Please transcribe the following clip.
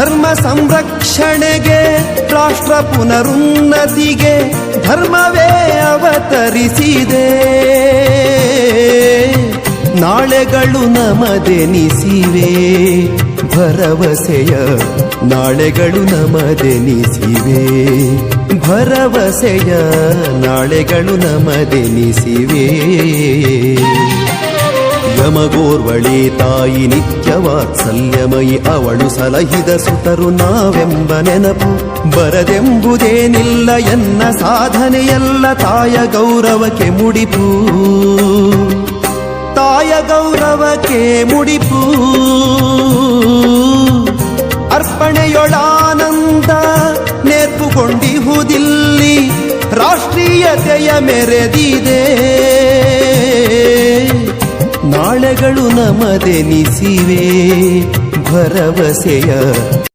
ಧರ್ಮ ಸಂರಕ್ಷಣೆಗೆ ರಾಷ್ಟ್ರ ಪುನರುನ್ನತಿಗೆ ಧರ್ಮವೇ ಅವತರಿಸಿದೆ. ನಾಳೆಗಳು ನಮದೆನಿಸಿವೆ ಭರವಸೆಯ ನಾಳೆಗಳು ನಮದೆನಿಸಿವೆ. ಭರವಸೆಯ ನಾಳೆಗಳು ನಮದೆನಿಸಿವೆ. ಯಮಗೋರ್ವಳಿ ತಾಯಿ ನಿತ್ಯ ವಾತ್ಸಲ್ಯಮಯಿ ಅವಳು ಸಲಹಿದ ಸುತರು ನಾವೆಂಬ ನೆನಪು ಬರದೆಂಬುದೇನಿಲ್ಲ ಎನ್ನ ಸಾಧನೆಯೆಲ್ಲ ತಾಯ ಗೌರವಕ್ಕೆ ಮುಡಿಪು. ತಾಯ ಗೌರವಕ್ಕೆ ಮುಡಿಪು. ಅರ್ಪಣೆಯೊಳಾನಂದ ನೇರ್ಪುಗೊಂಡಿಹುದಿಲ್ಲಿ ರಾಷ್ಟ್ರೀಯತೆಯ ಮೆರೆದಿದೆ. ನಾಳೆಗಳು ನಮದೆನಿಸಿವೆ ಭರವಸೆಯ